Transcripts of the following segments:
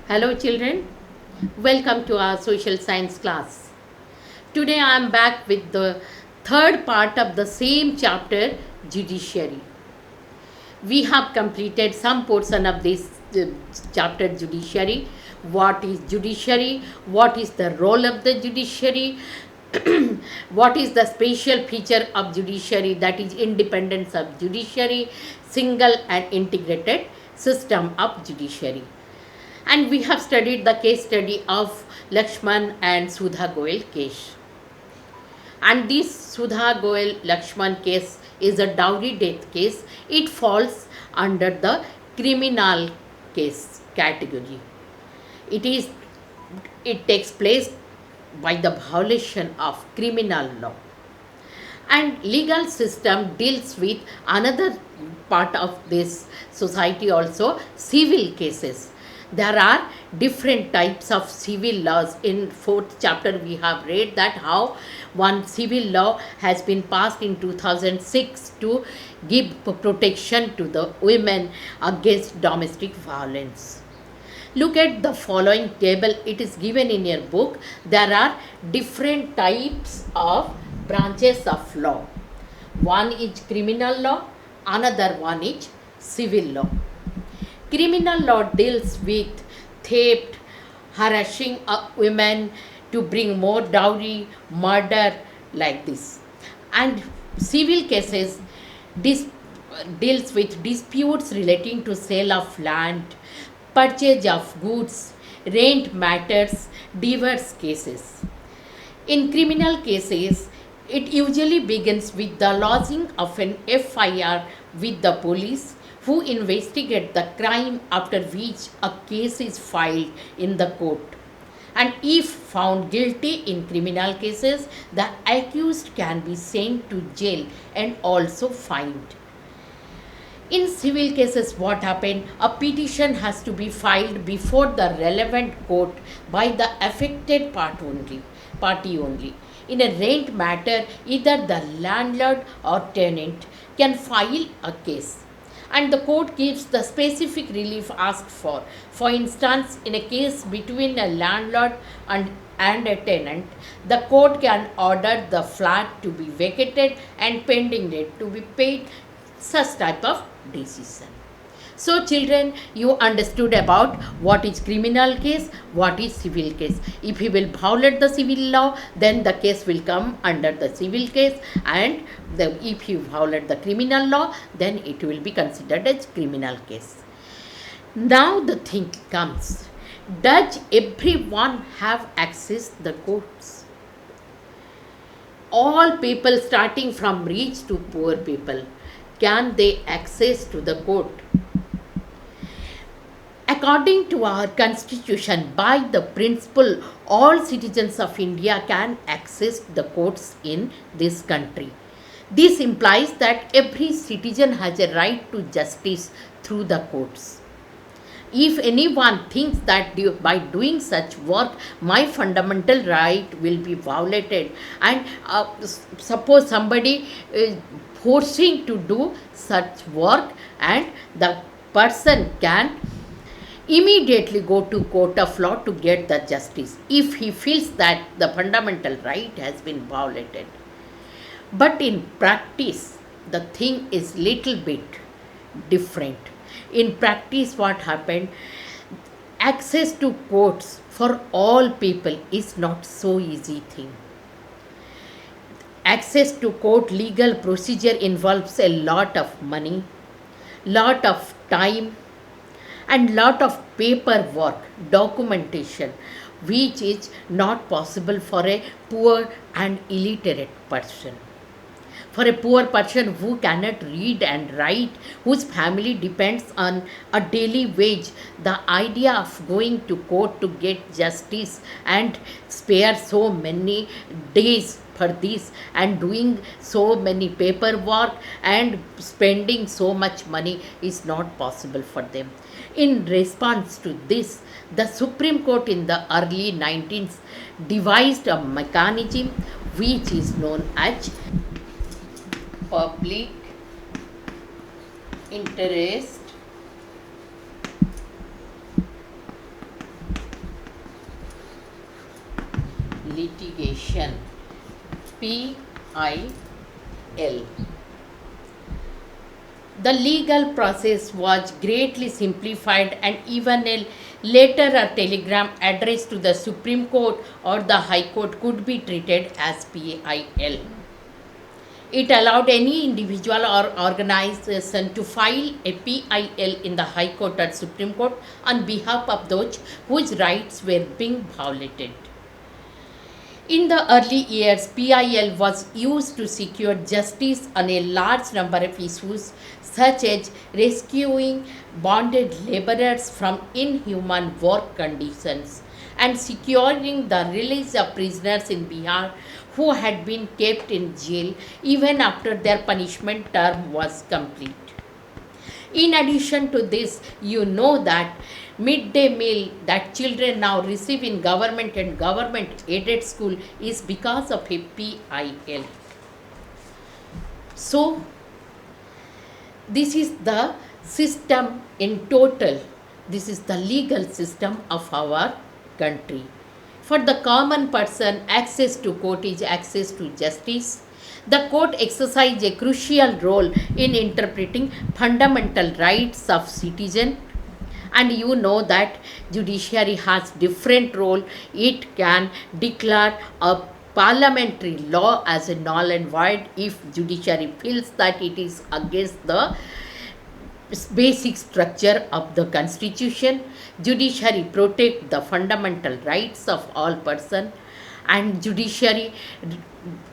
Hello, children. Welcome to our social science class. Today I am back with the third part of the same chapter, Judiciary. We have completed some portion of this chapter, Judiciary. What is judiciary? What is the role of the judiciary? What is the special feature of judiciary, that is independence of judiciary, single and integrated system of judiciary. And we have studied the case study of Lakshman and Sudha Goel case. And this Sudha Goel Lakshman case is a dowry death case. It falls under the criminal case category. It is it takes place by the violation of criminal law. And legal system deals with another part of this society also, civil cases. There are different types of civil laws. In fourth chapter we have read that how one civil law has been passed in 2006 to give protection to the women against domestic violence. Look at the following table, it is given in your book. There are different types of branches of law. One is criminal law, another one is civil law. Criminal law deals with theft, harassing women to bring more dowry, murder, like this. And civil cases dis- deals with disputes relating to sale of land, purchase of goods, rent matters, divorce cases. In criminal cases, it usually begins with the lodging of an FIR with the police who investigate the crime, after which a case is filed in the court. And if found guilty in criminal cases, the accused can be sent to jail and also fined. In civil cases, what happened? A petition has to be filed before the relevant court by the affected party only. In a rent matter, either the landlord or tenant can file a case, and the court gives the specific relief asked for. For instance, in a case between a landlord and a tenant, the court can order the flat to be vacated and pending rent to be paid, such type of decision. So children, you understood about what is criminal case, what is civil case. If he will violate the civil law, then the case will come under the civil case, and if he violate the criminal law, then it will be considered as criminal case. Now the thing comes, does everyone have access to the courts? All people, starting from rich to poor people, can they access to the court? According to our constitution, by the principle, all citizens of India can access the courts in this country. This implies that every citizen has a right to justice through the courts. If anyone thinks that by doing such work my fundamental right will be violated, and suppose somebody is forcing to do such work, and the person can immediately go to court of law to get the justice if he feels that the fundamental right has been violated. But in practice, the thing is little bit different. In practice, what happened? Access to courts for all people is not so easy thing. Access to court legal procedure involves a lot of money, lot of time, and lot of paperwork, documentation, which is not possible for a poor and illiterate person. For a poor person who cannot read and write, whose family depends on a daily wage, the idea of going to court to get justice and spare so many days for this, and doing so many paperwork and spending so much money is not possible for them. In response to this, the Supreme Court in the early 19th devised a mechanism which is known as public interest litigation. PIL. The legal process was greatly simplified, and even later a telegram addressed to the Supreme Court or the High Court could be treated as PIL. It allowed any individual or organization to file a PIL in the High Court or Supreme Court on behalf of those whose rights were being violated. In the early years, PIL was used to secure justice on a large number of issues, such as rescuing bonded laborers from inhuman work conditions and securing the release of prisoners in Bihar who had been kept in jail even after their punishment term was complete. In addition to this, you know that midday meal that children now receive in government and government aided school is because of a PIL. So, this is the system in total. This is the legal system of our country. For the common person, access to court is access to justice. The court exercises a crucial role in interpreting fundamental rights of citizen, and you know that judiciary has different role. It can declare a parliamentary law as a null and void if judiciary feels that it is against the basic structure of the constitution. Judiciary protect the fundamental rights of all person, and judiciary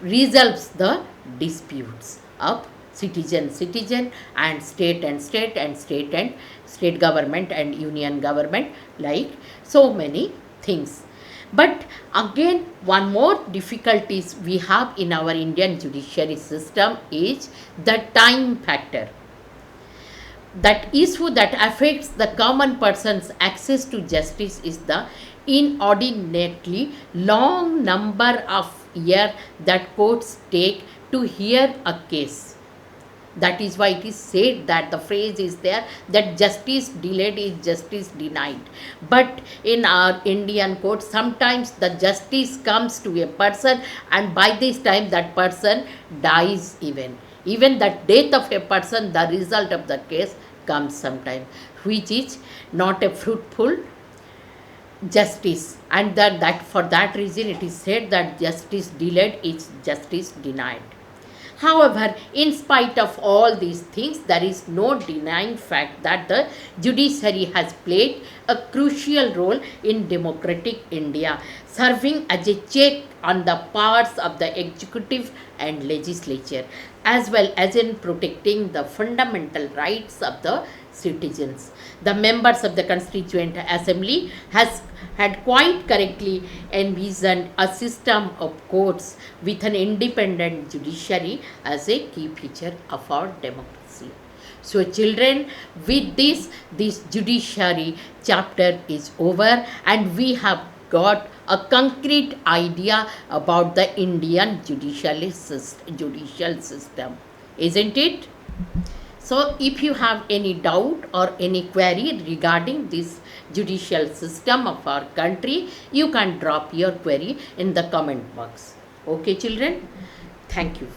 resolves the disputes of citizen and state and state and state and state government and union government, like so many things. But again, one more difficulties we have in our Indian judiciary system is the time factor. That issue that affects the common person's access to justice is the inordinately long number of years that courts take to hear a case. That is why it is said that the phrase is there that justice delayed is justice denied. But in our Indian court, sometimes the justice comes to a person, and by this time that person dies even. Even the death of a person, the result of the case comes sometime, which is not a fruitful justice, and that for that reason it is said that justice delayed is justice denied. However, in spite of all these things, there is no denying fact that the judiciary has played a crucial role in democratic India, serving as a check on the powers of the executive and legislature, as well as in protecting the fundamental rights of the citizens. The members of the Constituent Assembly had quite correctly envisioned a system of courts with an independent judiciary as a key feature of our democracy. So children, with this judiciary chapter is over, and we have got a concrete idea about the Indian judicial system, isn't it? So if you have any doubt or any query regarding this judicial system of our country, you can drop your query in the comment box. Okay children, thank you.